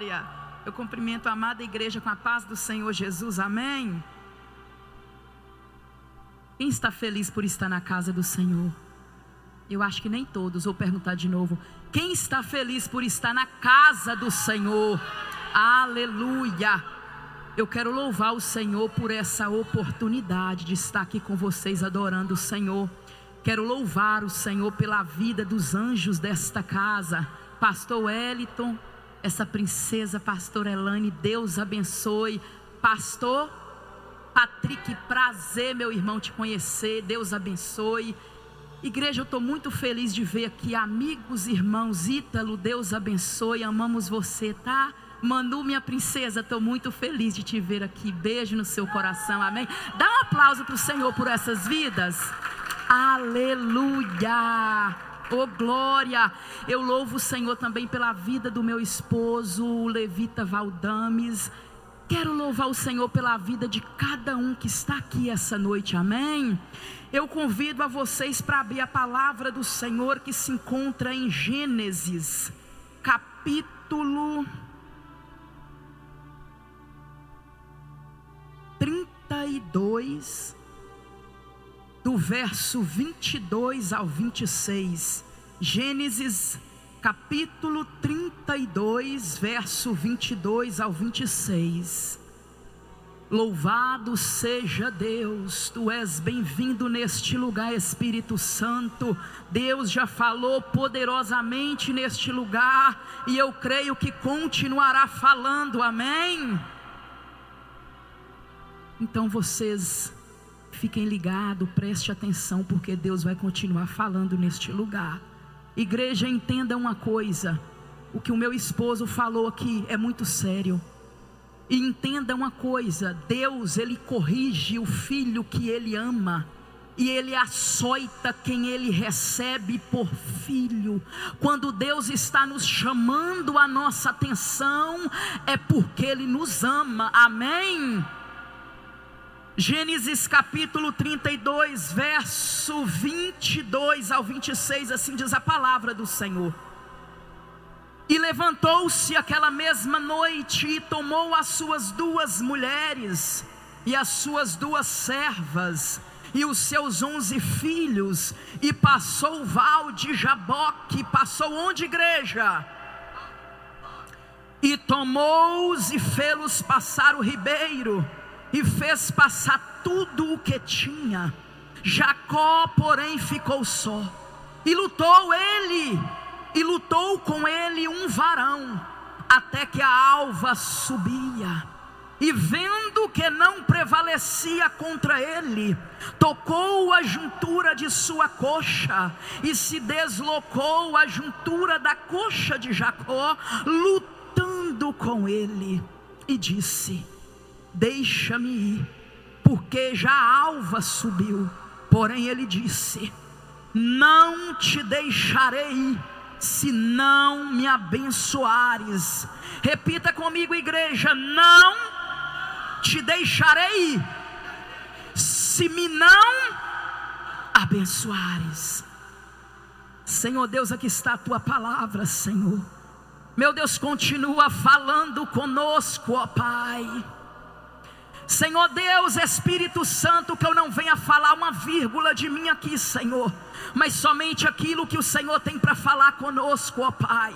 glória. Eu cumprimento a amada igreja com a paz do Senhor Jesus, amém? Quem está feliz por estar na casa do Senhor? Eu acho que nem todos, vou perguntar de novo. Quem está feliz por estar na casa do Senhor? Aleluia! Eu quero louvar o Senhor por essa oportunidade de estar aqui com vocês adorando o Senhor. Quero louvar o Senhor pela vida dos anjos desta casa. Pastor Wellington, essa princesa, pastor Elane, Deus abençoe. Pastor Patrick, prazer meu irmão te conhecer, Deus abençoe. Igreja, eu estou muito feliz de ver aqui amigos, irmãos. Ítalo, Deus abençoe, amamos você, tá? Manu, minha princesa, estou muito feliz de te ver aqui, beijo no seu coração, amém? Dá um aplauso para o Senhor por essas vidas. Aleluia, oh glória. Eu louvo o Senhor também pela vida do meu esposo, o levita Valdames. Quero louvar o Senhor pela vida de cada um que está aqui essa noite, amém? Eu convido a vocês para abrir a palavra do Senhor que se encontra em Gênesis, capítulo 32, do verso 22 ao 26. Gênesis capítulo 32, verso 22 ao 26. Louvado seja Deus, Tu és bem-vindo neste lugar, Espírito Santo. Deus já falou poderosamente neste lugar, e eu creio que continuará falando, amém? Então vocês fiquem ligados, preste atenção, porque Deus vai continuar falando neste lugar. Igreja, entenda uma coisa, o que o meu esposo falou aqui é muito sério. E entenda uma coisa, Deus, Ele corrige o filho que Ele ama, e Ele açoita quem Ele recebe por filho. Quando Deus está nos chamando a nossa atenção, é porque Ele nos ama, amém? Gênesis capítulo 32, verso 22 ao 26, assim diz a palavra do Senhor. E levantou-se aquela mesma noite e tomou as suas 2 mulheres e as suas 2 servas e os seus 11 filhos, e passou o val de Jaboque. Passou onde, igreja? E tomou-os e fê-los passar o ribeiro, e fez passar tudo o que tinha. Jacó, porém, ficou só, e lutou com ele um varão, até que a alva subia. E vendo que não prevalecia contra ele, tocou a juntura de sua coxa, e se deslocou a juntura da coxa de Jacó, lutando com ele, e disse: deixa-me ir, porque já a alva subiu. Porém ele disse: não te deixarei ir, se não me abençoares. Repita comigo, igreja: não te deixarei ir, se me não abençoares. Senhor Deus, aqui está a tua palavra, Senhor. Meu Deus, continua falando conosco, ó Pai. Senhor Deus, Espírito Santo, que eu não venha falar uma vírgula de mim aqui, Senhor, mas somente aquilo que o Senhor tem para falar conosco, ó Pai.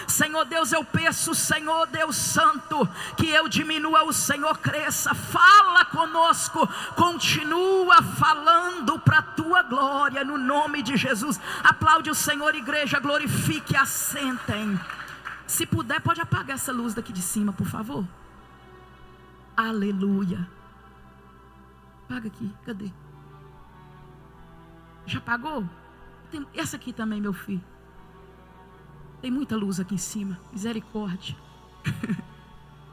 Senhor Deus, eu peço, Senhor Deus Santo, que eu diminua, o Senhor cresça. Fala conosco, continua falando para a tua glória, no nome de Jesus. Aplaude o Senhor, igreja, glorifique, assentem. Se puder, pode apagar essa luz daqui de cima, por favor. Aleluia. Apaga aqui, cadê? Já apagou? Tem essa aqui também, meu filho. Tem muita luz aqui em cima, misericórdia.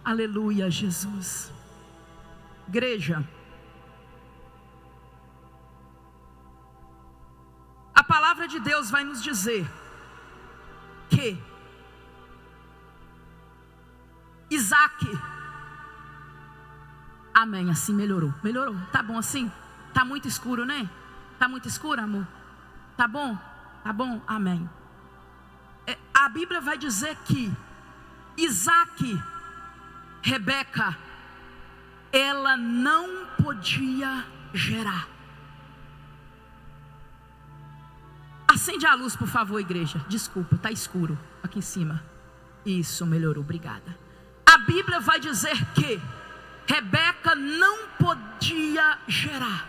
Aleluia, Jesus. Igreja, a palavra de Deus vai nos dizer que Isaac, amém, assim melhorou, tá bom assim? Tá muito escuro, né? Tá muito escuro, amor? Tá bom, amém. A Bíblia vai dizer que Isaac, Rebeca, ela não podia gerar. Acende a luz, por favor, igreja. Desculpa, está escuro aqui em cima. Isso, melhorou, obrigada. A Bíblia vai dizer que Rebeca não podia gerar.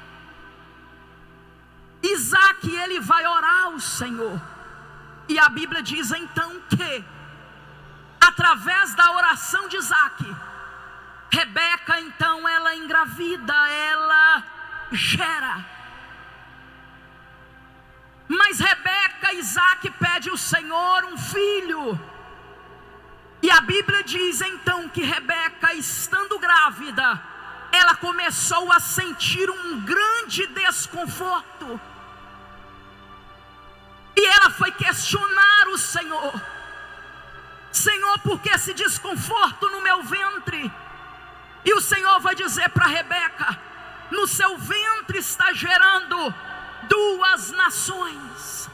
Isaac, ele vai orar ao Senhor. E a Bíblia diz então que, através da oração de Isaac, Rebeca então ela engravida, ela gera. Mas Rebeca, Isaac pede ao Senhor um filho. E a Bíblia diz então que Rebeca, estando grávida, ela começou a sentir um grande desconforto. E ela foi questionar o Senhor: Senhor, por que esse desconforto no meu ventre? E o Senhor vai dizer para Rebeca: no seu ventre está gerando duas nações,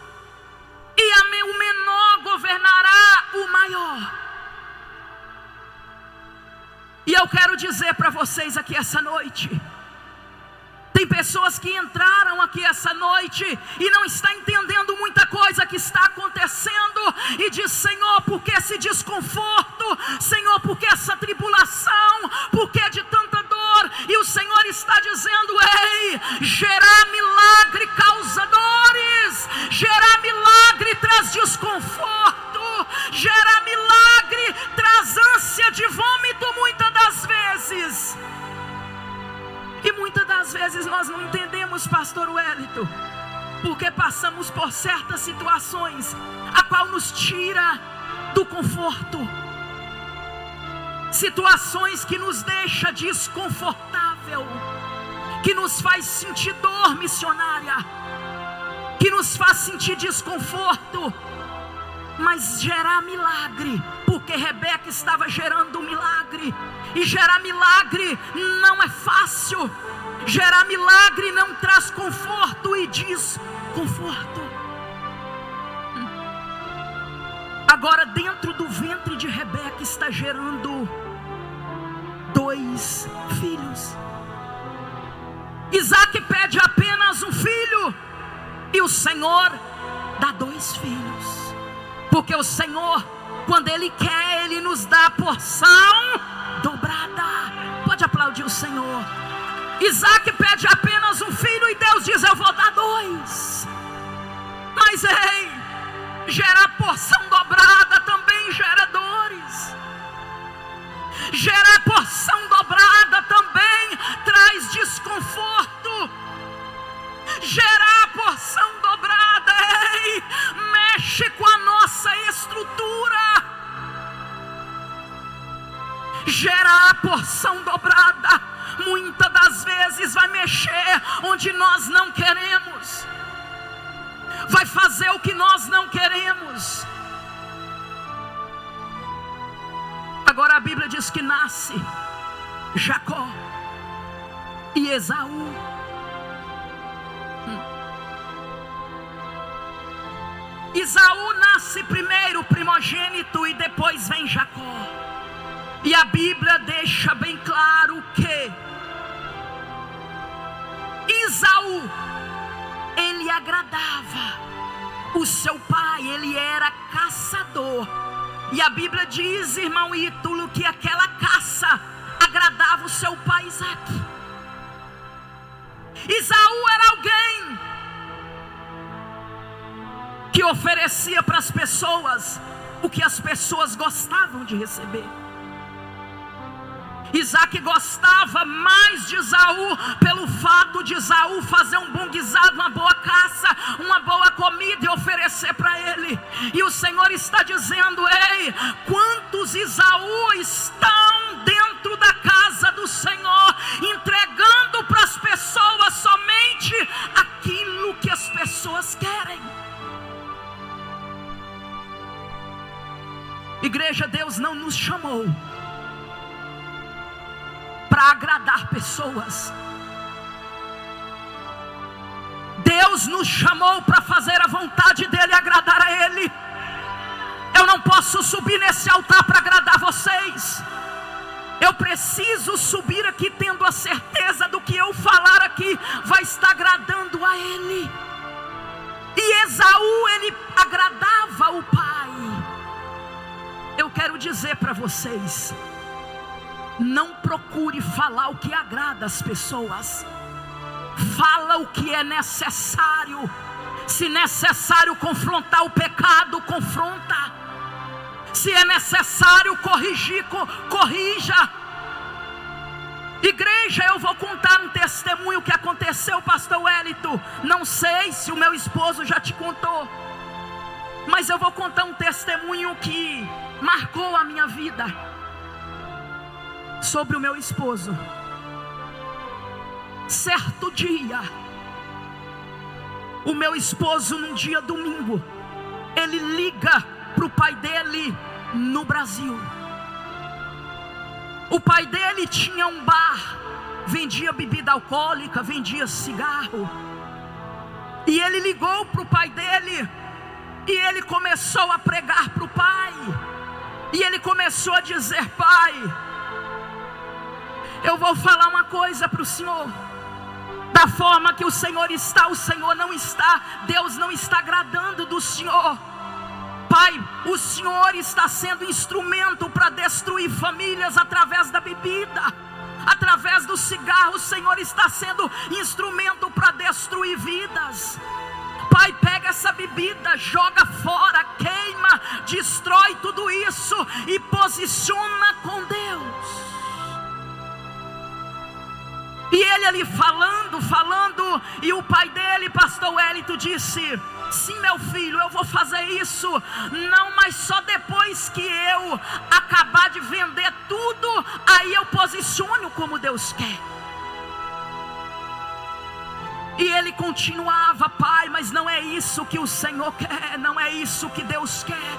e o menor governará o maior. E eu quero dizer para vocês aqui essa noite, tem pessoas que entraram aqui essa noite e não está entendendo muita coisa que está acontecendo, e diz: Senhor, por que esse desconforto? Senhor, por que essa tribulação? Por que de tanta dor? E o Senhor está dizendo: ei, gerar milagre causa dores, gerar milagre traz desconforto, gerar milagre traz ânsia de vômito muitas das vezes. E muitas das vezes nós não entendemos, pastor Wellington, porque passamos por certas situações a qual nos tira do conforto, situações que nos deixa desconfortável, que nos faz sentir dor missionária, que nos faz sentir desconforto. Mas gerar milagre, porque Rebeca estava gerando um milagre, e gerar milagre não é fácil. Gerar milagre não traz conforto e desconforto. Agora, dentro do ventre de Rebeca está gerando 2 filhos. Isaac pede apenas um filho, e o Senhor dá 2 filhos. Porque o Senhor, quando Ele quer, Ele nos dá a porção dobrada. Pode aplaudir o Senhor. Isaac pede apenas um filho, e Deus diz: eu vou dar 2. Mas ei, gerar porção dobrada também gera dores. Gerar porção dobrada também traz desconforto. Gerar porção dobrada, ei, mexe com a nossa estrutura. Gerar porção dobrada muitas das vezes vai mexer onde nós não queremos, vai fazer o que nós não queremos. Agora a Bíblia diz que nasce Jacó e Esaú. Esaú nasce primeiro, primogênito, e depois vem Jacó. E a Bíblia deixa bem claro que Esaú, ele agradava o seu pai, ele era caçador. E a Bíblia diz, irmão Ítulo, que aquela caça agradava o seu pai Isaac. Esaú era alguém que oferecia para as pessoas o que as pessoas gostavam de receber. Isaac gostava mais de Esaú pelo fato de Esaú fazer um bom guisado, uma boa caça, uma boa comida e oferecer para ele. E o Senhor está dizendo: ei, quantos Esaú estão dentro da casa do Senhor, entregando para as pessoas somente aquilo que as pessoas querem. Igreja, Deus não nos chamou para agradar pessoas. Deus nos chamou para fazer a vontade dEle, agradar a Ele. Eu não posso subir nesse altar para agradar vocês. Eu preciso subir aqui tendo a certeza do que eu falar aqui vai estar agradando a Ele. E Esaú, ele agradava o pai. Eu quero dizer para vocês, não procure falar o que agrada as pessoas. Fala o que é necessário. Se necessário confrontar o pecado, confronta. Se é necessário corrigir, corrija. Igreja, eu vou contar um testemunho que aconteceu, pastor Wellington. Não sei se o meu esposo já te contou, mas eu vou contar um testemunho que marcou a minha vida, sobre o meu esposo. Certo dia, o meu esposo, num dia domingo, ele liga para o pai dele no Brasil. O pai dele tinha um bar, vendia bebida alcoólica, vendia cigarro. E ele ligou para o pai dele, e ele começou a pregar para o pai. E ele começou a dizer: pai, eu vou falar uma coisa para o senhor. Da forma que o senhor não está, Deus não está agradando do senhor. Pai, o senhor está sendo instrumento para destruir famílias através da bebida, através do cigarro. O senhor está sendo instrumento para destruir vidas. Pai, pega essa bebida, joga fora, queima, destrói tudo isso e posiciona com Deus. E ele ali falando, e o pai dele, pastor Wellington, disse: sim, meu filho, eu vou fazer isso, não, mas só depois que eu acabar de vender tudo, aí eu posiciono como Deus quer. E ele continuava: pai, mas não é isso que o Senhor quer, não é isso que Deus quer.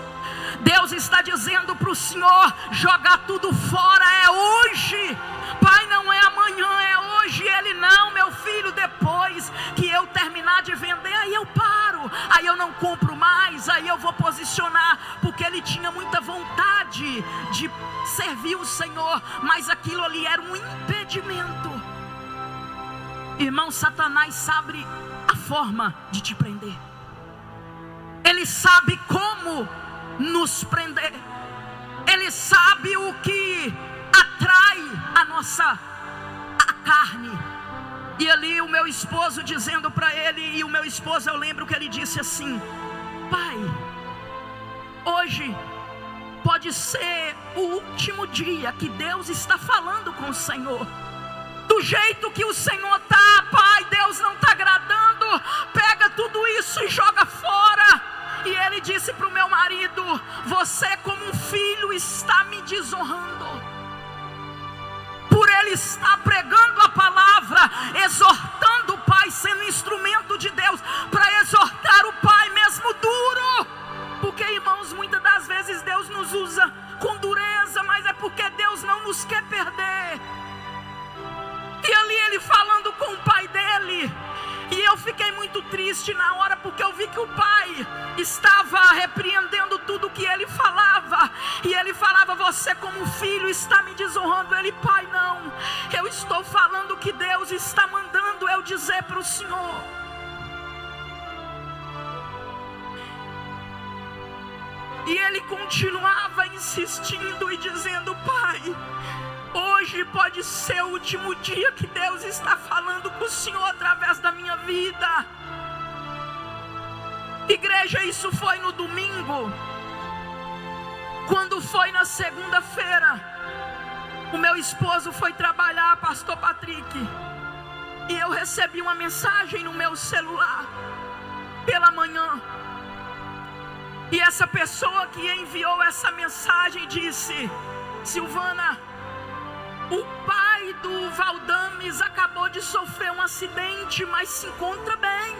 Deus está dizendo para o senhor jogar tudo fora, é hoje. Pai, não é amanhã, é hoje. Ele: não, meu filho, depois que eu terminar de vender, aí eu paro, aí eu não compro mais, aí eu vou posicionar. Porque ele tinha muita vontade de servir o Senhor, mas aquilo ali era um impedimento. Irmão, Satanás sabe a forma de te prender. Ele sabe como nos prender. Ele sabe o que atrai a carne. E ali o meu esposo dizendo para ele, e o meu esposo, eu lembro que ele disse assim: pai, hoje pode ser o último dia que Deus está falando com o Senhor. Do jeito que o Senhor está, pai, Deus não está agradando. Pega tudo isso e joga fora. E ele disse para o meu marido: você como um filho está me desonrando. Por ele estar pregando a palavra, exortando o pai, sendo instrumento de Deus para exortar o pai mesmo duro. Porque, irmãos, muitas das vezes Deus nos usa com dureza, mas é porque Deus não nos quer perder. E ali ele falando com o pai dele, e eu fiquei muito triste na hora, porque eu vi que o pai estava repreendendo tudo que ele falava. E ele falava: você como filho está me desonrando. Ele: pai, não, eu estou falando que Deus está mandando eu dizer para o senhor. E ele continuava insistindo e dizendo: pai, hoje pode ser o último dia que Deus está falando com o senhor através da minha vida. Igreja, isso foi no domingo. Quando foi na segunda-feira, o meu esposo foi trabalhar, pastor Patrick, e eu recebi uma mensagem no meu celular pela manhã. E essa pessoa que enviou essa mensagem disse: Silvana, o pai do Valdames acabou de sofrer um acidente, mas se encontra bem.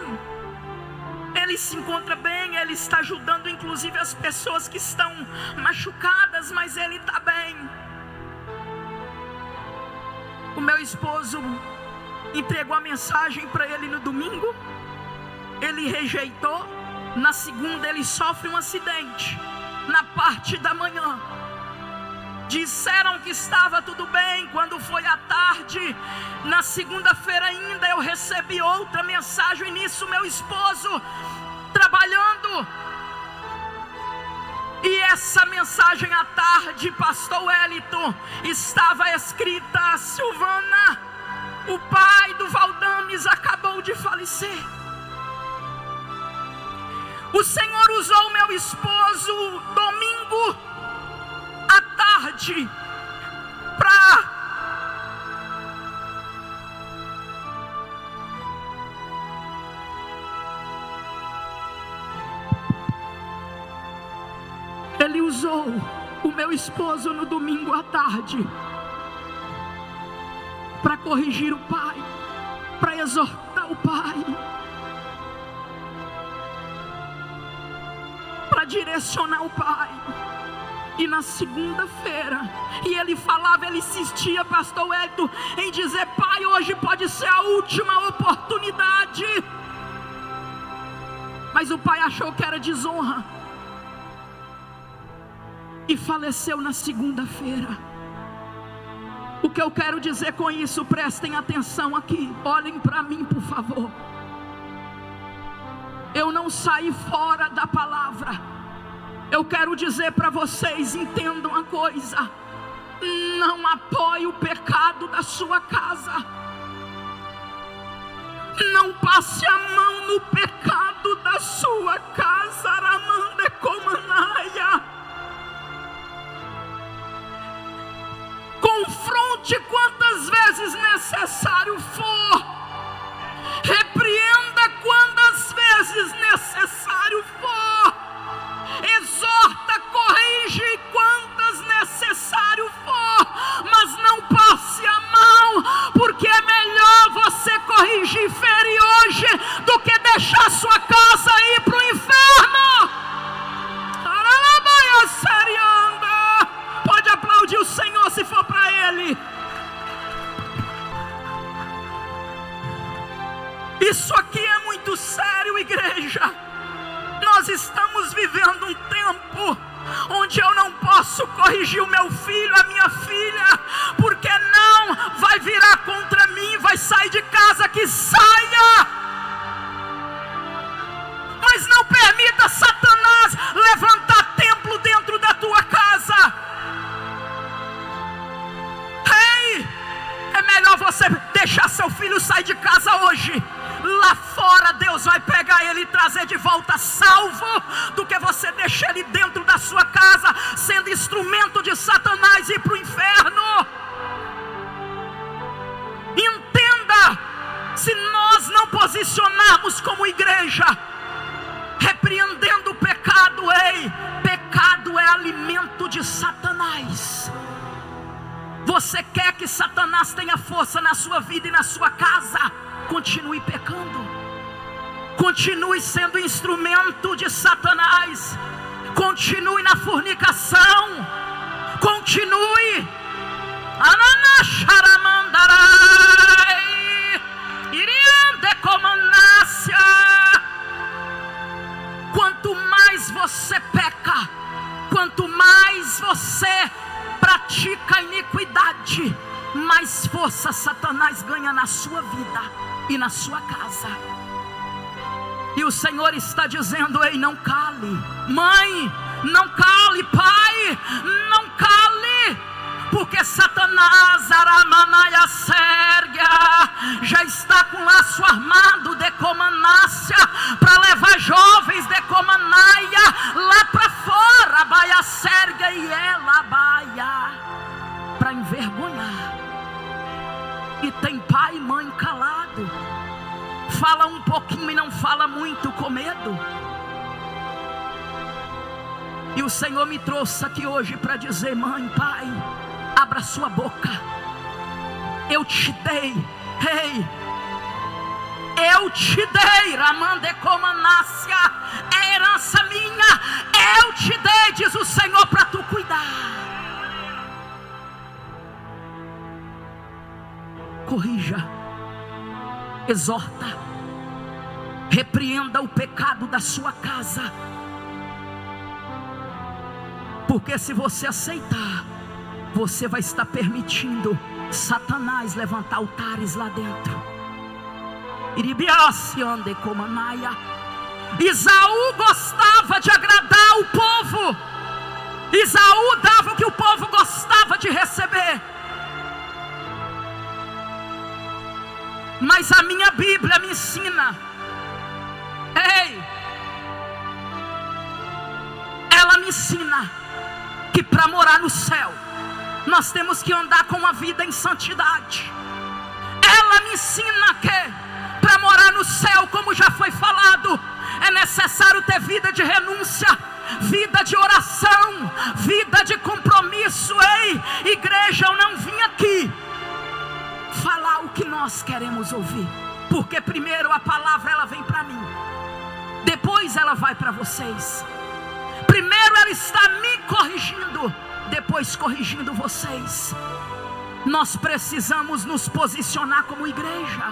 Ele se encontra bem, ele está ajudando inclusive as pessoas que estão machucadas, mas ele está bem. O meu esposo entregou a mensagem para ele no domingo, ele rejeitou. Na segunda ele sofre um acidente, na parte da manhã. Disseram que estava tudo bem. Quando foi à tarde, na segunda-feira ainda, eu recebi outra mensagem. E nisso meu esposo trabalhando, e essa mensagem à tarde, pastor Wellington, estava escrita: Silvana, o pai do Valdames acabou de falecer. O Senhor usou meu esposo domingo à tarde para Ele usou o meu esposo no domingo à tarde para corrigir o pai, para exortar o pai, para direcionar o pai. E na segunda-feira, e ele falava, ele insistia, pastor Wellington, em dizer: pai, hoje pode ser a última oportunidade. Mas o pai achou que era desonra e faleceu na segunda-feira. O que eu quero dizer com isso, prestem atenção aqui, olhem para mim, por favor. Eu não saí fora da palavra. Eu quero dizer para vocês, entendam uma coisa: não apoie o pecado da sua casa. Não passe a mão no pecado da sua casa. Aramande Comanaia. Confronte quantas vezes necessário for. Repreenda quantas vezes necessário for. Exorta, corrige quantas necessário for. Mas não passe a mão, porque é melhor você corrigir e ferir hoje do que deixar sua casa ir para o inferno. Pode aplaudir o Senhor se for para Ele. Isso aqui é muito sério, igreja. Nós estamos vivendo um tempo onde eu não posso corrigir o meu filho, a minha filha, porque não vai virar contra mim, vai sair de casa, que saia. Mas não permita Satanás levantar templo dentro da tua casa. Ei, é melhor você deixar seu filho sair de casa hoje. Lá fora Deus vai pegar ele e trazer de volta salvo, do que você deixar ele dentro da sua casa sendo instrumento de Satanás e ir para o inferno. Entenda, se nós não posicionarmos como igreja, repreendendo o pecado, pecado é alimento de Satanás. Você quer que Satanás tenha força na sua vida e na sua casa? Continue pecando, continue sendo instrumento de Satanás, continue na fornicação, continue. Quanto mais você peca, quanto mais você pratica iniquidade, mais força Satanás ganha na sua vida e na sua casa. E o Senhor está dizendo: ei, não cale, mãe, não cale, pai, não cale, porque Satanás, Aramanaia Sérgia, já está com laço armado de Comanácia, para levar jovens de Comanaia lá para fora, Baia Sérgia, e ela Baia, para envergonhar. E tem pai e mãe calado, fala um pouquinho e não fala muito, com medo. E o Senhor me trouxe aqui hoje para dizer: mãe, pai, abra sua boca. Eu te dei, eu te dei, Ramande Comanácia, é herança minha, eu te dei, diz o Senhor, para tu cuidar. Corrija, exorta, repreenda o pecado da sua casa. Porque se você aceitar, você vai estar permitindo Satanás levantar altares lá dentro. Isaú gostava de agradar o povo. Isaú dava o que o povo gostava de receber. Mas a minha Bíblia me ensina, ela me ensina que para morar no céu nós temos que andar com uma vida em santidade. Ela me ensina que para morar no céu, como já foi falado, é necessário ter vida de renúncia, vida de oração, vida de compromisso. Ei, igreja, eu não vim aqui falar o que nós queremos ouvir, porque primeiro a palavra ela vem para mim, depois ela vai para vocês. Primeiro ela está me corrigindo, depois corrigindo vocês. Nós precisamos nos posicionar como igreja.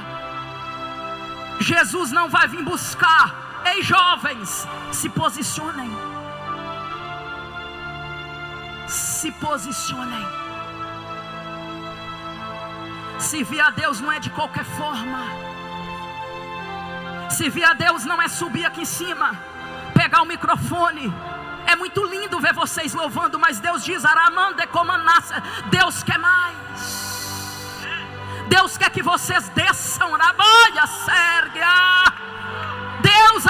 Jesus não vai vir buscar. Ei, jovens, se posicionem. Se posicionem. Servir a Deus não é de qualquer forma. Servir a Deus não é subir aqui em cima, pegar o microfone. É muito lindo ver vocês louvando, mas Deus diz: Deus quer mais. Deus quer que vocês desçam. Deus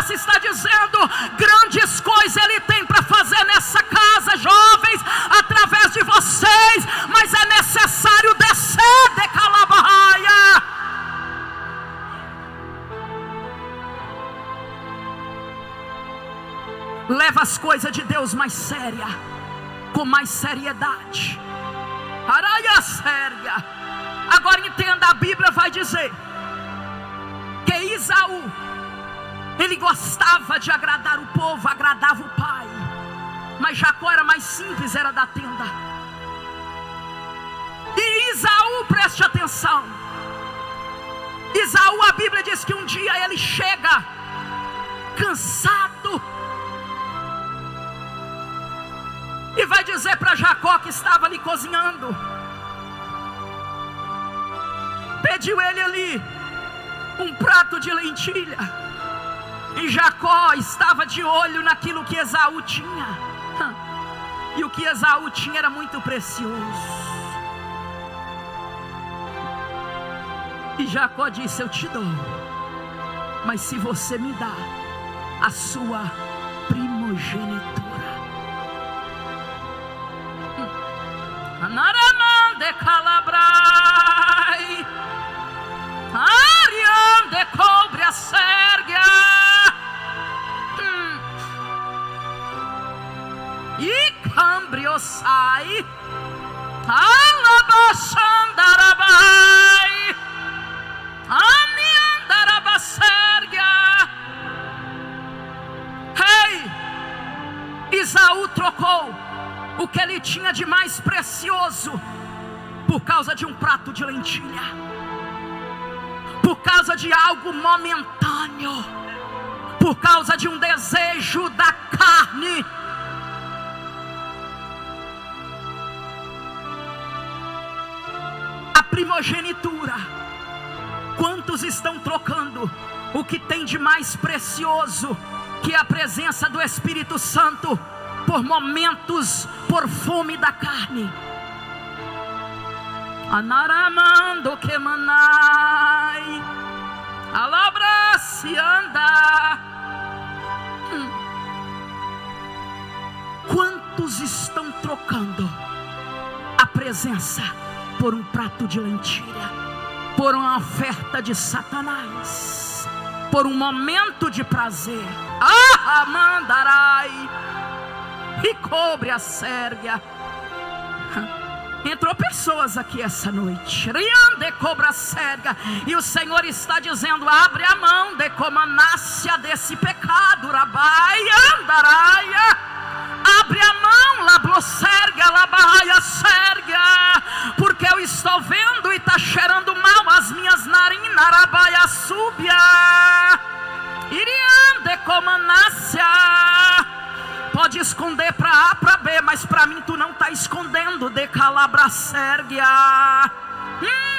está dizendo: grandes coisas Ele tem para fazer nessa casa, jovens, através de vocês. Mas é necessário descer de Calabaia. Leva as coisas de Deus mais séria, com mais seriedade. Araia séria. Agora entenda, a Bíblia vai dizer que Isaú, ele gostava de agradar o povo, agradava o pai. Mas Jacó era mais simples, era da tenda. E Isaú, preste atenção, Isaú, a Bíblia diz que um dia ele chega cansado e vai dizer para Jacó, que estava ali cozinhando, pediu ele ali um prato de lentilha. E Jacó estava de olho naquilo que Esaú tinha. E o que Esaú tinha era muito precioso. E Jacó disse: eu te dou, mas se você me dá a sua primogenitura. Anaramande calabrai, ariande cobre a sérgia, e cambriosai, alabachandarabai, aniandarabasérgia. Ei, Isaú trocou o que ele tinha de mais precioso por causa de um prato de lentilha, por causa de algo momentâneo, por causa de um desejo da carne. A primogenitura. Quantos estão trocando o que tem de mais precioso, que é a presença do Espírito Santo, por momentos, por fome da carne? Anaramando que manai, alabra se anda. Quantos estão trocando a presença por um prato de lentilha, por uma oferta de Satanás, por um momento de prazer? Ah, mandarai e cobre a sérgia. Entrou pessoas aqui essa noite, riande cobra sérgia, e o Senhor está dizendo: abre a mão de comanácia desse pecado, rabai andaraia. Abre a mão, lablosérgia, labaia sérgia, porque eu estou vendo e está cheirando mal as minhas narinas, rabaia súbia, iriande comanácia. Pode esconder para A, para B, mas para mim tu não está escondendo. De calabra sérgia.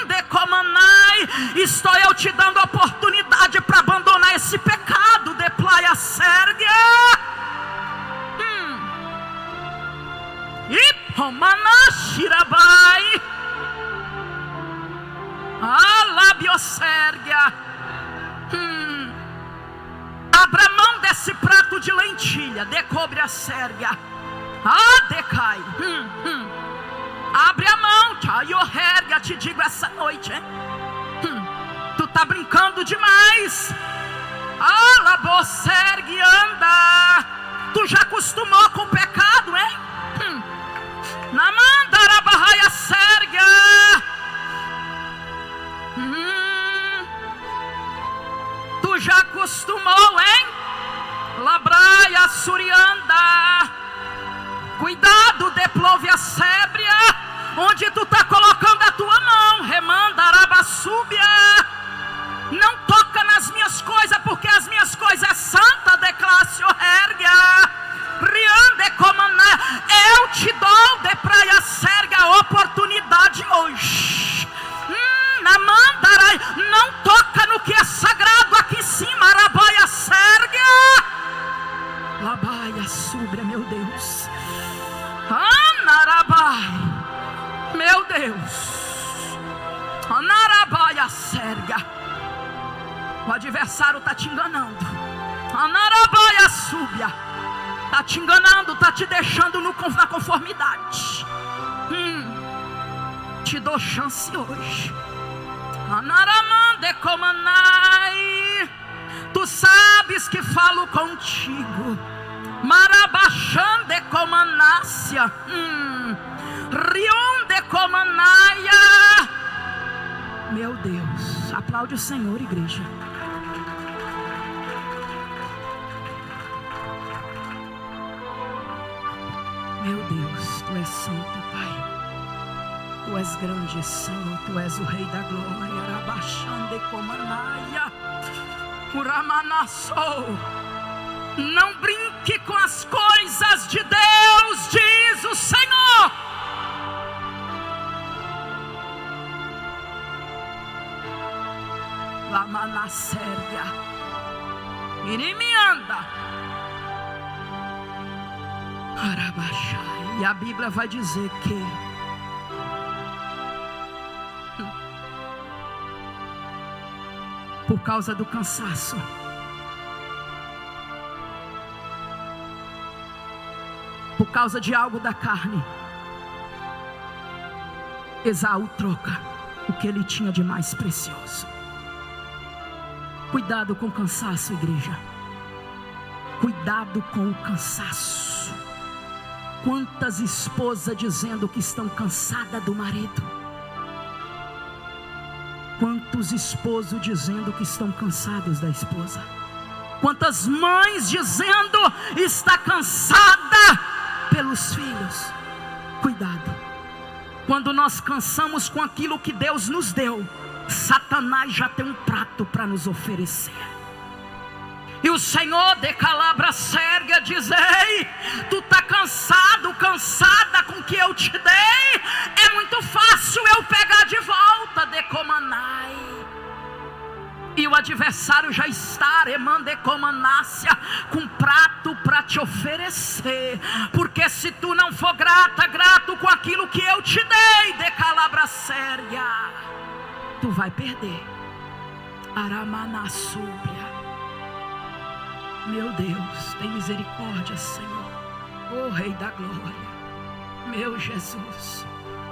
De comanai. Estou eu te dando oportunidade para abandonar esse pecado. De playa sérgia. E pomana shirabai. Alabiosérgia. Abra mão desse prato de lentilha. Decobre a sérgia. Decai. Abre a mão. Tchaioherga. Te digo essa noite, hein? Tu tá brincando demais. Alabosérgia anda. Tu já acostumou com o pecado, hein? Namandarabahaia sérgia. Tu já acostumou, hein? Labraia surianda. Cuidado, deplove a sébria. Onde tu tá colocando a tua mão? Remandarabasúbia. Não toca nas minhas coisas, porque as minhas coisas é santa. Declácio erga. Riande comana. Eu te dou de praia sérgia a oportunidade hoje. Namandarai. Não toca no que é sagrado aqui em cima. Arabaia sérgia. Labaia súbria, meu Deus. Anarabai. Meu Deus. Anarabaia sérgia. O adversário está te enganando. Anarabaia súbia. Está te enganando, está te deixando na conformidade. Te dou chance hoje. Anaramande comanai. Tu sabes que falo contigo. Marabachande comanácia. Rionde comanaia. Meu Deus. Aplaude o Senhor, igreja. Meu Deus, tu és santo, Pai. Tu és grande, Senhor. Tu és o Rei da glória. Rabachande comanaia. Uramanassou. Não brinque com as coisas de Deus, diz o Senhor. Lamanasséria. Irimianda. Arabachai. E a Bíblia vai dizer que por causa do cansaço, por causa de algo da carne, Esaú troca o que ele tinha de mais precioso. Cuidado com o cansaço, igreja. Cuidado com o cansaço. Quantas esposas dizendo que estão cansadas do marido? Quantos esposos dizendo que estão cansados da esposa? Quantas mães dizendo está cansada pelos filhos? Cuidado. Quando nós cansamos com aquilo que Deus nos deu, Satanás já tem um prato para nos oferecer. E o Senhor de calabra sérgia diz: ei, tu está cansado, cansada com o que eu te dei? É muito fácil eu pegar de volta, de comanai. E o adversário já está, remande comanácia, com prato para te oferecer. Porque se tu não for grato com aquilo que eu te dei, de calabra sérgia, tu vai perder. Aramanassúbia. Meu Deus, tem misericórdia, Senhor. Oh Rei da glória, meu Jesus.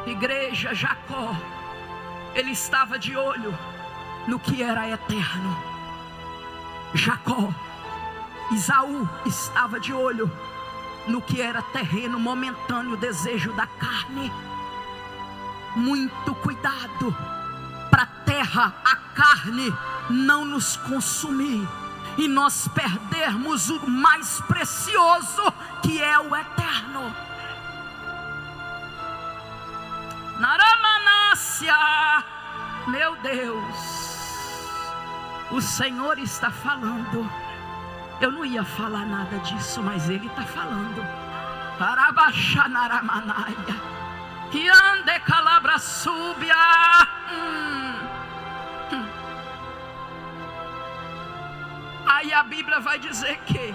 Igreja, Jacó, ele estava de olho no que era eterno. Jacó, Esaú estava de olho no que era terreno, momentâneo, desejo da carne. Muito cuidado para a terra, a carne não nos consumir e nós perdermos o mais precioso, que é o eterno. Naramanácia. Meu Deus, o Senhor está falando. Eu não ia falar nada disso, mas Ele está falando. Arabaxanaramanaya. Que ande calabra súbia. Aí a Bíblia vai dizer que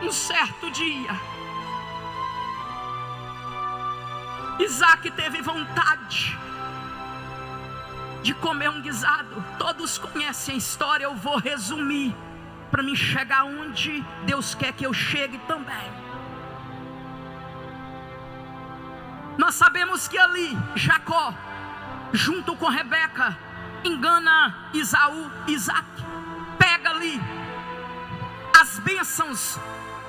um certo dia Isaac teve vontade de comer um guisado. Todos conhecem a história, eu vou resumir para me chegar onde Deus quer que eu chegue também. Nós sabemos que ali Jacó, junto com Rebeca, engana Isaac, pega ali as bênçãos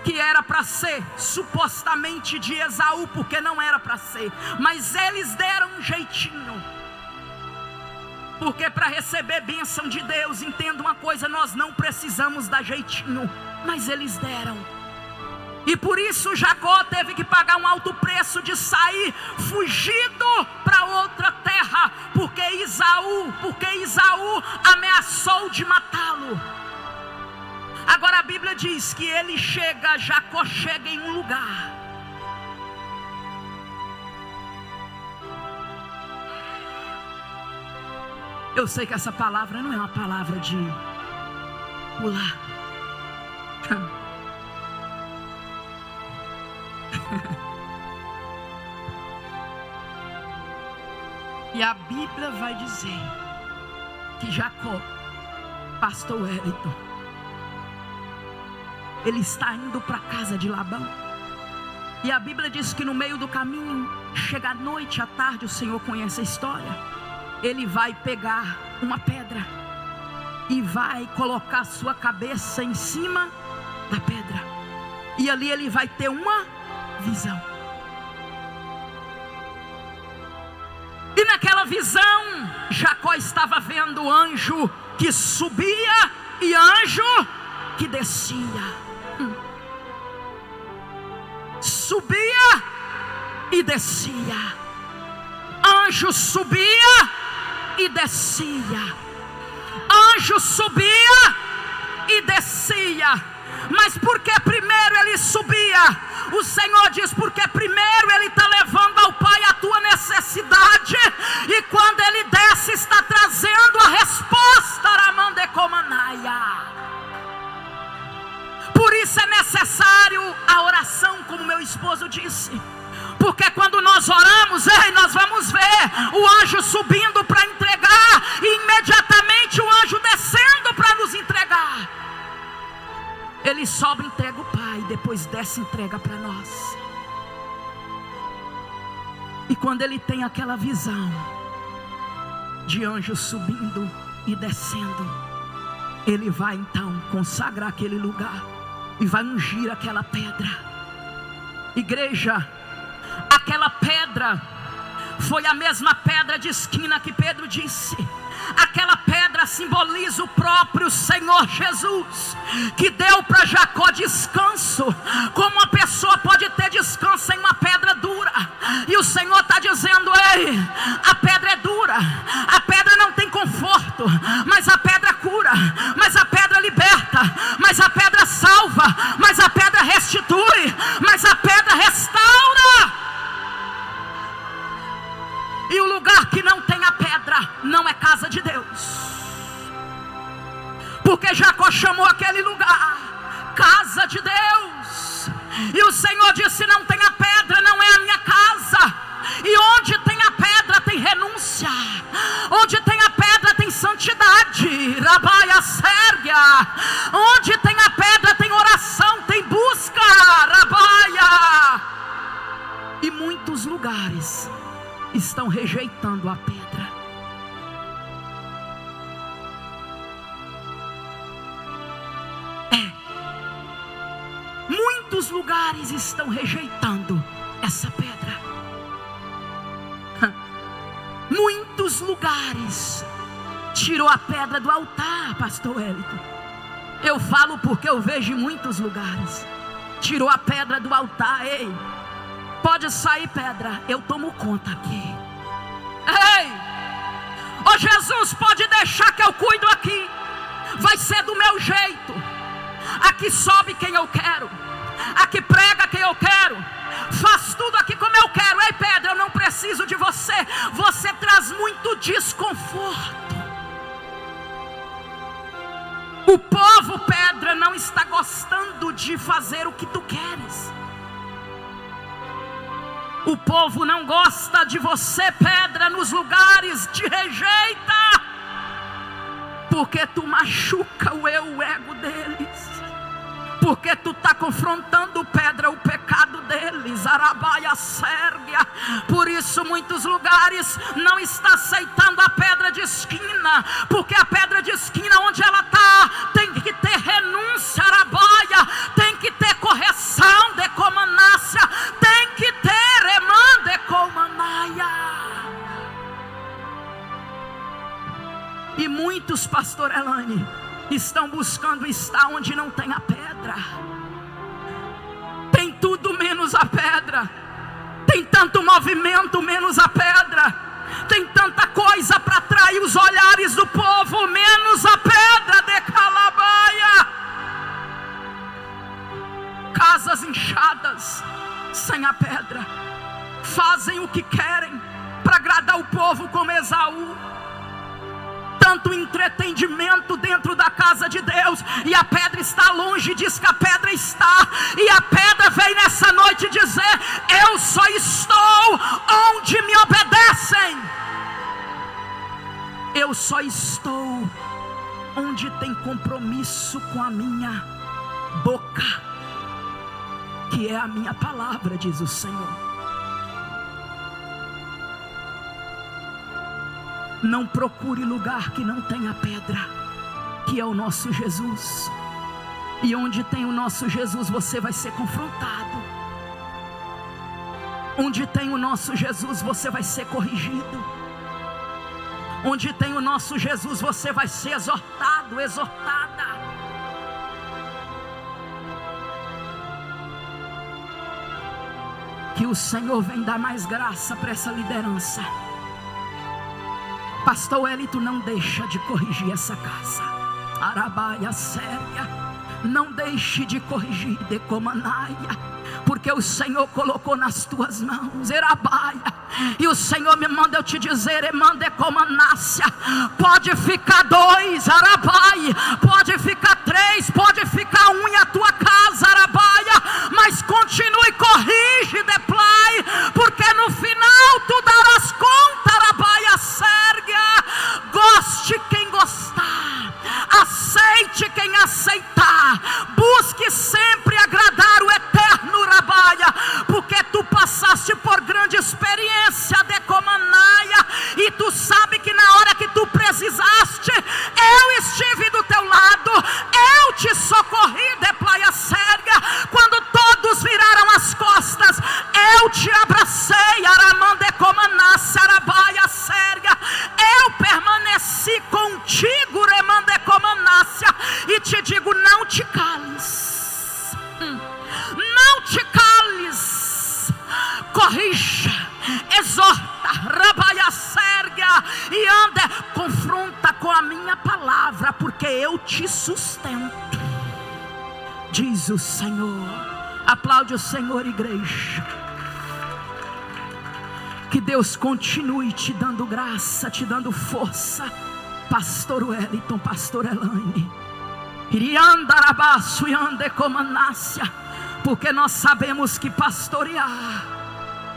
que era para ser supostamente de Esaú, porque não era para ser, mas eles deram um jeitinho, porque para receber bênção de Deus, entenda uma coisa, nós não precisamos dar jeitinho, mas eles deram. E por isso Jacó teve que pagar um alto preço de sair fugido para outra terra, porque Esaú ameaçou de matá-lo. Agora a Bíblia diz que Jacó chega em um lugar. Eu sei que essa palavra não é uma palavra de pular. E a Bíblia vai dizer que Jacó, pastor Wellington, ele está indo para a casa de Labão. E a Bíblia diz que no meio do caminho, chega a noite, à tarde, o Senhor conhece a história. Ele vai pegar uma pedra e vai colocar sua cabeça em cima da pedra. E ali ele vai ter uma visão. E naquela visão, Jacó estava vendo anjo que subia e anjo que descia. Subia e descia. Anjo subia e descia. Anjo subia e descia. Mas porque primeiro ele subia? O Senhor diz, porque primeiro ele está levando ao Pai a tua necessidade, e quando ele desce está trazendo a resposta. Por isso é necessário a oração, como meu esposo disse, porque quando nós oramos, nós vamos ver o anjo subindo para entregar, e imediatamente o anjo descendo para nos entregar. Ele sobe, entrega o Pai, depois desce e entrega para nós. E quando ele tem aquela visão de anjo subindo e descendo, ele vai então consagrar aquele lugar e vai ungir aquela pedra. Igreja, aquela pedra foi a mesma pedra de esquina que Pedro disse. Aquela pedra simboliza o próprio Senhor Jesus, que deu para Jacó descanso. Como uma pessoa pode ter descanso em uma pedra dura? E o Senhor está dizendo: ei, a pedra é dura, a pedra não tem conforto, mas a pedra cura, mas a pedra liberta, mas a pedra salva, mas a pedra restitui, mas a pedra restaura. E o lugar que não tem a pedra não é casa de Deus, porque Jacó chamou aquele lugar casa de Deus. E o Senhor disse: não tem a pedra, não é a minha casa. E onde tem a pedra tem renúncia, onde tem a pedra tem santidade, Rabaia Sérgia. Onde tem a pedra tem oração, tem busca, Rabaia. E muitos lugares estão rejeitando a pedra. Muitos lugares estão rejeitando essa pedra. Muitos lugares tirou a pedra do altar, pastor Wellington. Eu falo porque eu vejo em muitos lugares. Tirou a pedra do altar. Ei, pode sair pedra, eu tomo conta aqui. Ei, Jesus, pode deixar que eu cuido aqui, vai ser do meu jeito. aqui sobe quem eu quero, aqui prega quem eu quero, faz tudo aqui como eu quero. Ei, pedra, eu não preciso de você, você traz muito desconforto. O povo, pedra, não está gostando de fazer o que tu queres. O povo não gosta de você, pedra, nos lugares, te rejeita, porque tu machuca o ego deles, porque tu está confrontando, pedra, o pecado deles, Arabaia Sérgia. Por isso muitos lugares não estão aceitando a pedra de esquina, porque a pedra de esquina, onde ela está, tem que ter renúncia, Arabaia, tem que ter correção, decomanácia, tem que ter remã, decomanaia. E muitos, pastor Elane, estão buscando estar onde não tem a pedra. Tem tudo menos a pedra. Tem tanto movimento menos a pedra. Tem tanta coisa para atrair os olhares do povo menos a pedra de Calabaia. Casas inchadas sem a pedra. Fazem o que querem para agradar o povo como Esaú. Tanto entretenimento dentro da casa de Deus, e a pedra está longe, diz que a pedra está, e a pedra vem nessa noite dizer: eu só estou onde me obedecem, eu só estou onde tem compromisso com a minha boca, que é a minha palavra, diz o Senhor. Não procure lugar que não tenha pedra, que é o nosso Jesus. E onde tem o nosso Jesus, você vai ser confrontado. Onde tem o nosso Jesus, você vai ser corrigido. Onde tem o nosso Jesus, você vai ser exortado, exortada. Que o Senhor vem dar mais graça para essa liderança. Pastor Wellington, não deixa de corrigir essa casa, Arabaia Sérgia. Não deixe de corrigir, Decomanaia, porque o Senhor colocou nas tuas mãos, Erabaia. E o Senhor me manda eu te dizer, Emanda Comanácia, pode ficar 2, Arabai, pode ficar 3, pode ficar 1 em a tua casa, Arabaia, mas continue, corrige, Deplai, porque no final tu darás conta, Arabaia Sérgia. Goste quem gostar, aceite quem aceitar, busque sempre agradar o eterno, Rabaia, porque tu passaste por grande experiência, Decomanaia, e tu sabe que na hora que tu precisaste, eu estive do teu lado, eu te socorri, Deplaia Sérgia. Quando todos viraram as costas, eu te abracei, Aramandecomanácia, Arabaia Sérgia. Eu permaneci contigo, Remandecomanácia, e te digo, não te cales, não te cales, corrija, exorta, Rabaia Sérgia, e anda, confronta com a minha palavra, porque eu te sustento, diz o Senhor. Aplaude o Senhor, igreja. Que Deus continue te dando graça, te dando força, pastor Wellington, pastor Elane, Iriandarabaço e Andecomanácia, porque nós sabemos que pastorear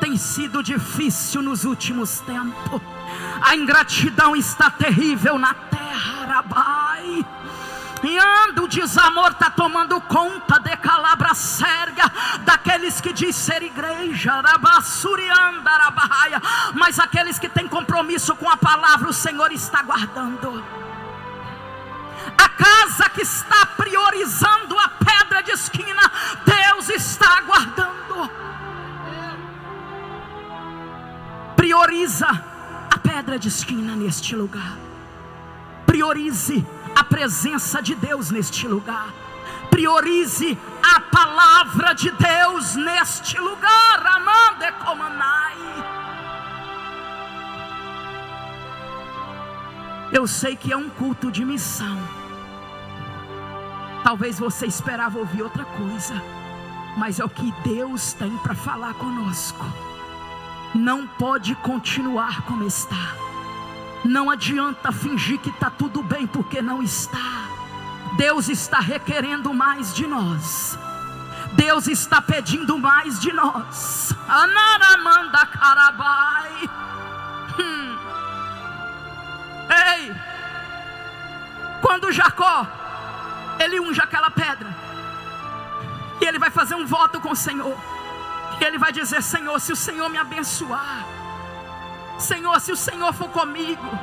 tem sido difícil nos últimos tempos. A ingratidão está terrível na terra, Rabai. E anda, o desamor está tomando conta de Calabra Sérgia, daqueles que diz ser igreja, Rabassurianda, Rabaia, mas aqueles que têm compromisso com a palavra, o Senhor está guardando. A casa que está priorizando a pedra de esquina, Deus está guardando. Prioriza a pedra de esquina neste lugar. Priorize a presença de Deus neste lugar. Priorize a palavra de Deus neste lugar. Amande Comanai. Eu sei que é um culto de missão. Talvez você esperava ouvir outra coisa, mas é o que Deus tem para falar conosco. Não pode continuar como está. Não adianta fingir que está tudo bem, porque não está. Deus está requerendo mais de nós. Deus está pedindo mais de nós. Anaramanda carabai. Ei, quando Jacó, ele unge aquela pedra, e ele vai fazer um voto com o Senhor, e ele vai dizer: Senhor, se o Senhor me abençoar, Senhor, se o Senhor for comigo,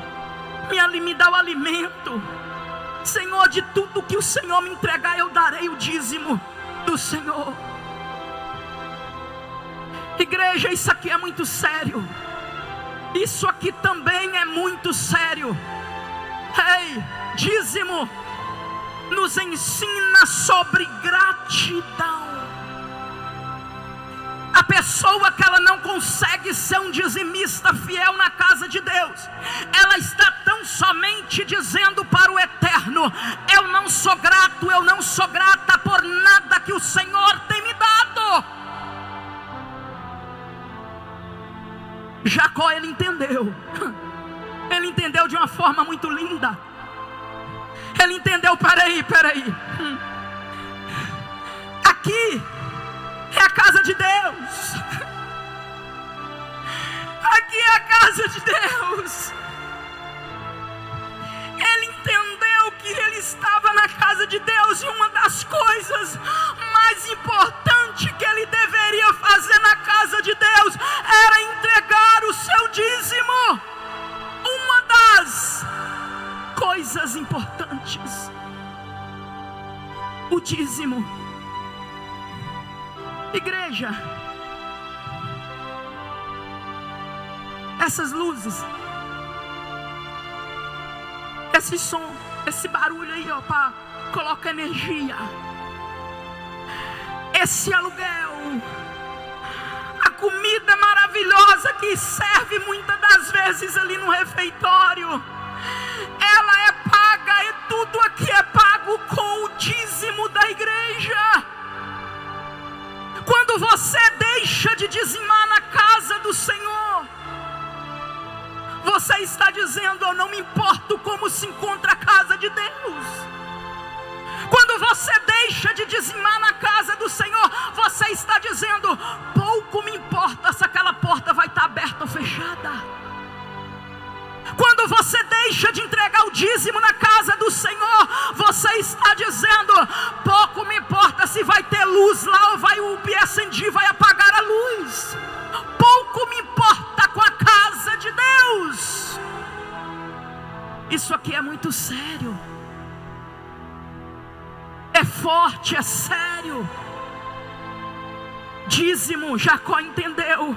me dá o alimento, Senhor, de tudo que o Senhor me entregar, eu darei o dízimo do Senhor. Igreja, isso aqui é muito sério. Isso aqui também é muito sério. Ei, dízimo nos ensina sobre gratidão. A pessoa que ela não consegue ser um dizimista fiel na casa de Deus, ela está tão somente dizendo para o eterno: eu não sou grato, eu não sou grata por nada que o Senhor tem me dado. Jacó, ele entendeu de uma forma muito linda. Ele entendeu: peraí, aqui é a casa de Deus, aqui é a casa de Deus. Ele entendeu que ele estava na casa de Deus, e uma das coisas mais importantes que ele deveria fazer na casa de Deus era entregar o seu dízimo. Uma das coisas importantes, o dízimo. Igreja, essas luzes, esse som, esse barulho aí, ó, para colocar energia, esse aluguel, a comida maravilhosa que serve muitas das vezes ali no refeitório, ela é paga, e tudo aqui é pago com o dízimo da igreja. Quando você deixa de dizimar na casa do Senhor, você está dizendo: eu não me importo como se encontra a casa de Deus. Quando você deixa de dizimar na casa do Senhor, você está dizendo: pouco me importa se aquela porta vai estar aberta ou fechada. Quando você deixa de entregar o dízimo na casa do Senhor, você está dizendo: pouco me importa se vai ter luz lá ou vai o acender, vai apagar a luz. Pouco me importa com a casa de Deus. Isso aqui é muito sério. É forte, é sério. Dízimo, Jacó entendeu: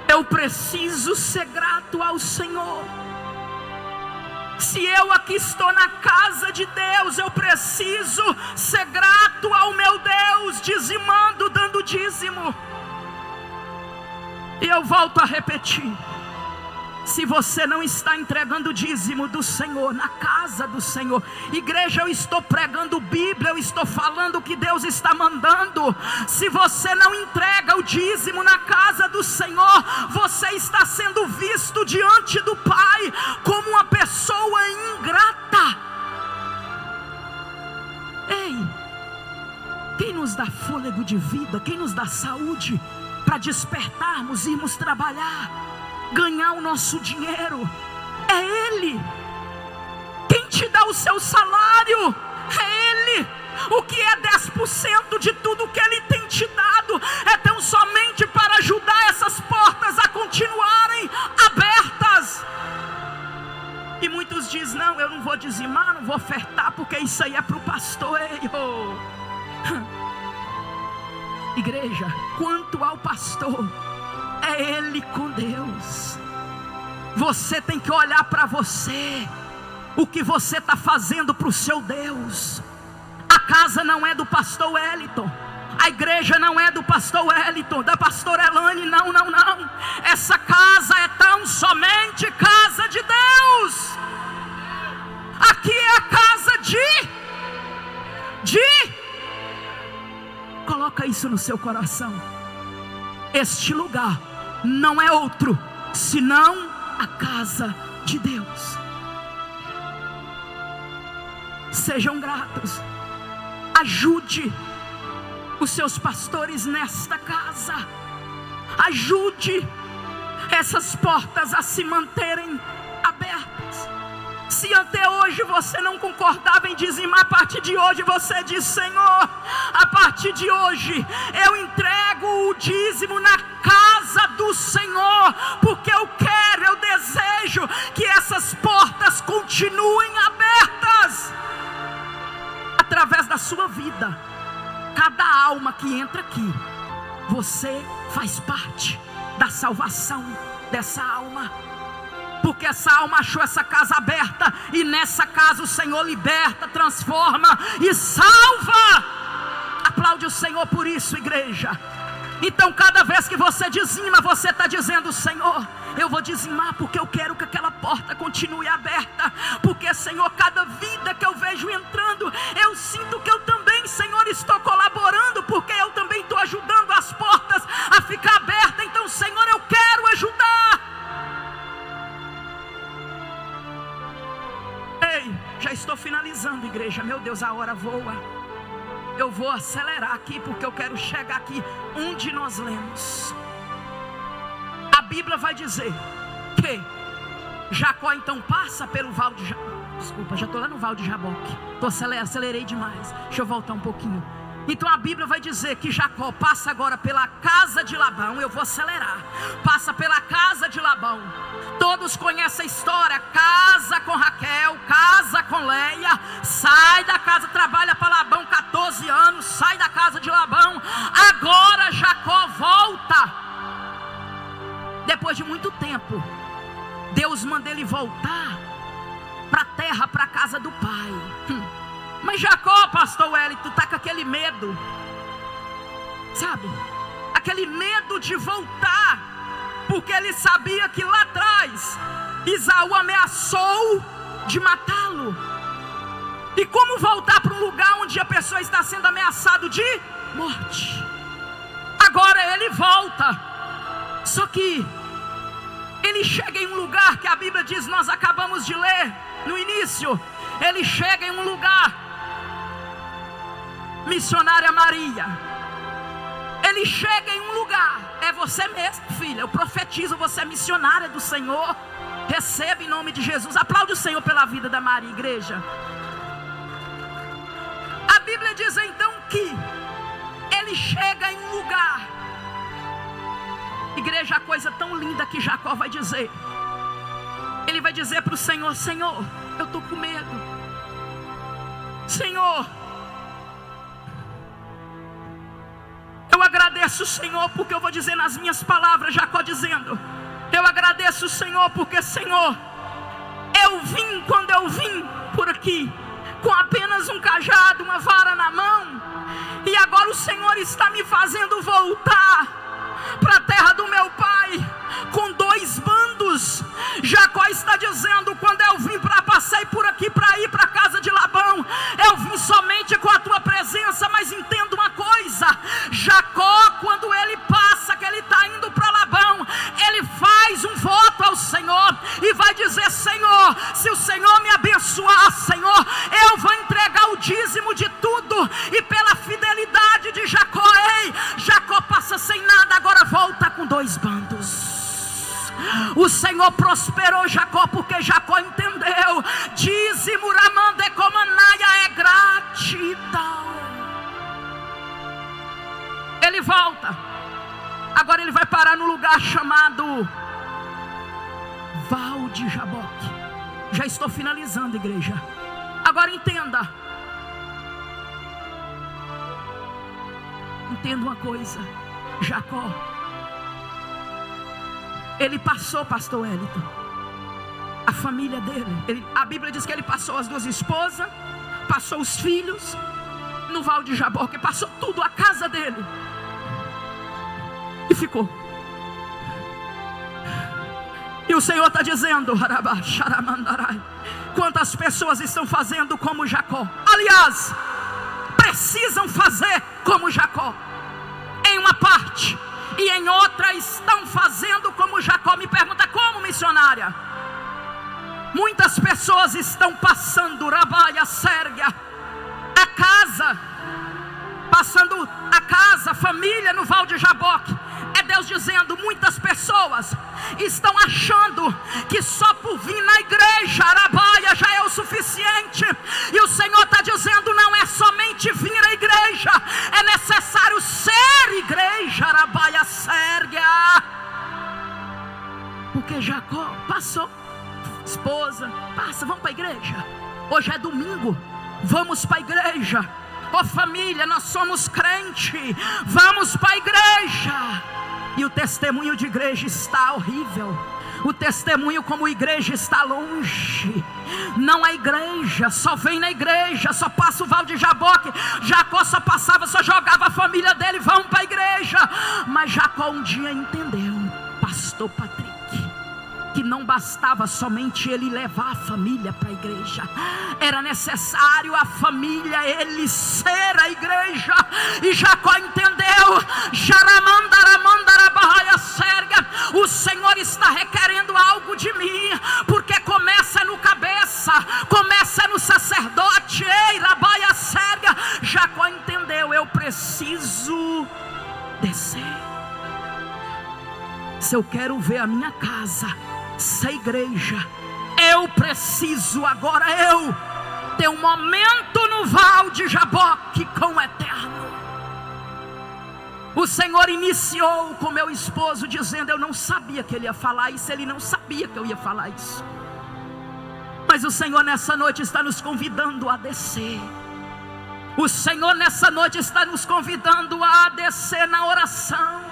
eu preciso ser grato ao Senhor. Se eu aqui estou na casa de Deus, eu preciso ser grato ao meu Deus, dizimando, dando dízimo. E eu volto a repetir: se você não está entregando o dízimo do Senhor na casa do Senhor, igreja, eu estou pregando Bíblia, eu estou falando o que Deus está mandando. Se você não entrega o dízimo na casa do Senhor, você está sendo visto diante do Pai como uma pessoa ingrata. Ei, quem nos dá fôlego de vida, quem nos dá saúde para despertarmos, irmos trabalhar, ganhar o nosso dinheiro, é Ele. Quem te dá o seu salário é Ele. O que é 10% de tudo que Ele tem te dado é tão somente para ajudar essas portas a continuarem abertas. E muitos dizem: não, eu não vou dizimar, não vou ofertar, porque isso aí é para o pastor. Igreja, quanto ao pastor, é ele com Deus. Você tem que olhar para você, o que você está fazendo para o seu Deus. A casa não é do pastor Wellington, a igreja não é do pastor Wellington, da pastora Elane, não. Essa casa é tão somente casa de Deus. Aqui é a casa de isso no seu coração. Este lugar não é outro senão a casa de Deus. Sejam gratos. Ajude os seus pastores nesta casa. Ajude essas portas a se manterem abertas. Se até hoje você não concordava em dizimar, a partir de hoje você diz: Senhor, a partir de hoje eu entrego o dízimo na casa do Senhor, porque eu quero, eu desejo que essas portas continuem abertas. Através da sua vida, cada alma que entra aqui, você faz parte da salvação dessa alma, porque essa alma achou essa casa aberta, e nessa casa o Senhor liberta, transforma e salva. Aplaude o Senhor por isso, igreja. Então cada vez que você dizima, você está dizendo: Senhor, eu vou dizimar porque eu quero que aquela porta continue aberta, porque, Senhor, cada vida que eu vejo entrando, eu sinto que eu também, Senhor, estou colaborando, porque eu também estou ajudando as portas a ficar abertas. Então, Senhor, eu quero ajudar. Ei, já estou finalizando, igreja. Meu Deus, a hora voa. Eu vou acelerar aqui, porque eu quero chegar aqui onde nós lemos. A Bíblia vai dizer que Jacó então passa pelo Val de Jaboque. Desculpa, já estou lá no Val de Jaboque. Acelerei demais. Deixa eu voltar um pouquinho. Então a Bíblia vai dizer que Jacó passa agora pela casa de Labão. Eu vou acelerar. Passa pela casa de Labão. Todos conhecem a história. Casa com Raquel, casa com Leia. Sai da casa, trabalha para Labão 14 anos. Sai da casa de Labão. Agora Jacó volta. Depois de muito tempo, Deus manda ele voltar para a terra, para a casa do pai. Mas Jacó, pastor Wellington, está com aquele medo, sabe? Aquele medo de voltar, porque ele sabia que lá atrás Esaú ameaçou de matá-lo. E como voltar para um lugar onde a pessoa está sendo ameaçada de morte? Agora ele volta. Só que ele chega em um lugar que a Bíblia diz, nós acabamos de ler no início. Ele chega em um lugar, missionária Maria. Ele chega em um lugar. É você mesmo, filha. Eu profetizo, você é missionária do Senhor. Receba em nome de Jesus. Aplaude o Senhor pela vida da Maria, igreja. A Bíblia diz então que ele chega em um lugar. Igreja, a coisa tão linda que Jacó vai dizer. Ele vai dizer para o Senhor: Senhor, eu estou com medo. Senhor, eu agradeço o Senhor, porque eu vou dizer nas minhas palavras, Jacó dizendo: eu agradeço o Senhor, porque, Senhor, eu vim, quando eu vim por aqui, com apenas um cajado, uma vara na mão, e agora o Senhor está me fazendo voltar para a terra do meu pai, com 2 bandos. Jacó está dizendo: quando eu vim passei por aqui para ir para a casa de Labão, eu vim somente com a tua presença. Mas entenda uma coisa, Jacó, quando ele passa, que ele está indo para Labão, ele faz um voto ao Senhor e vai dizer: Senhor, se o Senhor me abençoar, Senhor, eu vou entregar o dízimo de tudo. E pela fidelidade de Jacó, ei, Jacó passa sem nada, agora volta com 2 bandos. O Senhor prosperou Jacó, porque Jacó entendeu: dízimo ramandecomanaia é gratidão. Ele volta. Agora ele vai parar no lugar chamado Val de Jaboque. Já estou finalizando, igreja. Agora entenda. Entenda uma coisa. Jacó, ele passou, pastor Wellington, a família dele. A Bíblia diz que ele passou as 2 esposas, passou os filhos no Val de Jaboque, passou tudo, a casa dele, e ficou. E o Senhor está dizendo: quantas pessoas estão fazendo como Jacó? Aliás, precisam fazer como Jacó. em uma parte, e em outra estão fazendo como Jacó. Me pergunta como, missionária? Muitas pessoas estão passando Rabaia Sérgia, a casa, passando a casa, família no Val de Jaboque. É Deus dizendo: muitas pessoas estão achando que só por vir na igreja Arabaia já é o suficiente. E o Senhor está dizendo: não é somente vir à igreja, é necessário ser igreja Arabaia Sérgia. Porque Jacó passou, esposa, passa, vamos para a igreja. Hoje é domingo, vamos para a igreja. Ô família, nós somos crente, vamos para a igreja. E o testemunho de igreja está horrível. O testemunho como igreja está longe. Não é igreja, só vem na igreja, só passa o Val de Jaboque. Jacó só passava, só jogava a família dele, vamos para a igreja. Mas Jacó um dia entendeu, pastor Patrick, que não bastava somente ele levar a família para a igreja, era necessário a família, ele ser a igreja. E Jacó entendeu, o Senhor está requerendo algo de mim, porque começa no cabeça, começa no sacerdote. Ei, Rabaia Sérgia, Jacó entendeu, eu preciso descer. Se eu quero ver a minha casa ser igreja, eu preciso agora ter um momento no Val de Jaboque com o Eterno. O Senhor iniciou com meu esposo dizendo: eu não sabia que ele ia falar isso, ele não sabia que eu ia falar isso. Mas o Senhor nessa noite está nos convidando a descer. O Senhor nessa noite está nos convidando a descer na oração,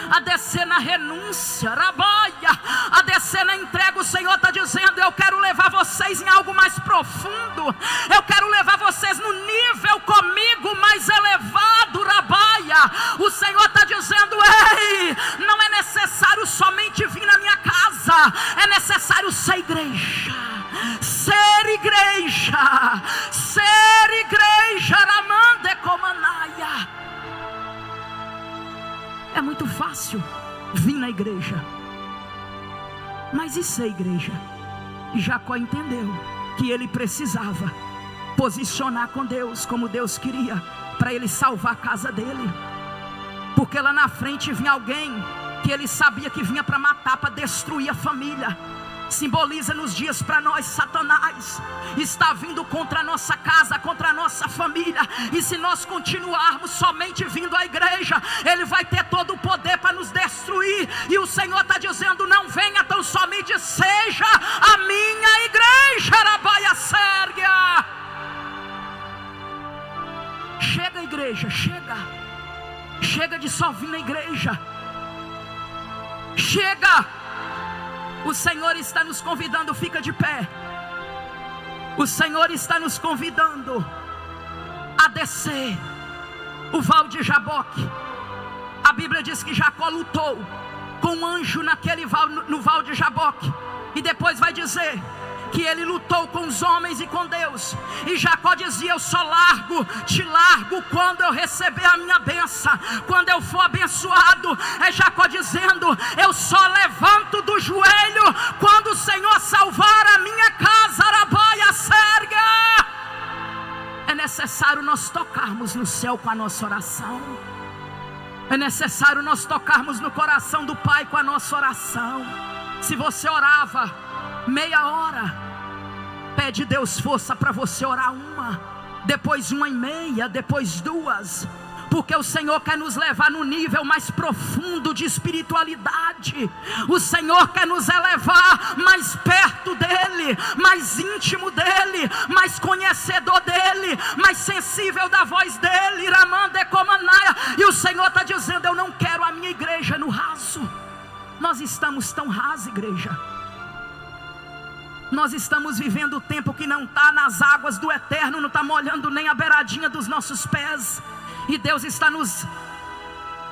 a descer na renúncia, Rabaia, a descer na entrega. O Senhor está dizendo: eu quero levar vocês em algo mais profundo, eu quero levar vocês no nível comigo mais elevado, Rabaia. O Senhor está dizendo: ei, não é necessário somente vir na minha casa, é necessário ser igreja. Ser igreja, ser igreja, Ramande Comanaia. É muito fácil vir na igreja, mas e ser igreja? E Jacó entendeu que ele precisava posicionar com Deus como Deus queria, para ele salvar a casa dele. Porque lá na frente vinha alguém que ele sabia que vinha para matar, para destruir a família. Simboliza nos dias para nós, Satanás está vindo contra a nossa casa, contra a nossa família. E se nós continuarmos somente vindo à igreja, ele vai ter todo o poder para nos destruir. E o Senhor está dizendo: não venha tão somente, seja a minha igreja, Rabaia Sérgia. Chega, igreja, chega. Chega de só vir na igreja. Chega. O Senhor está nos convidando, fica de pé. O Senhor está nos convidando a descer o Val de Jaboque. A Bíblia diz que Jacó lutou com um anjo no Val de Jaboque. E depois vai dizer que ele lutou com os homens e com Deus. E Jacó dizia: eu só te largo quando eu receber a minha bênção, quando eu for abençoado. É Jacó dizendo: eu só levanto do joelho quando o Senhor salvar a minha casa, Rabaia Sérgia. É necessário nós tocarmos no céu com a nossa oração. É necessário nós tocarmos no coração do Pai com a nossa oração. Se você orava meia hora, pede Deus força para você orar uma, depois 1h30, depois 2, porque o Senhor quer nos levar no nível mais profundo de espiritualidade. O Senhor quer nos elevar mais perto dEle, mais íntimo dEle, mais conhecedor dEle, mais sensível da voz dEle, Ramande Comanaia. E o Senhor está dizendo: eu não quero a minha igreja no raso. Nós estamos tão raso, igreja. Nós estamos vivendo o tempo que não está nas águas do eterno, não está molhando nem a beiradinha dos nossos pés. E Deus está nos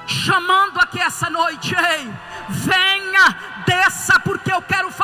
chamando aqui essa noite: ei, venha, desça, porque eu quero fazer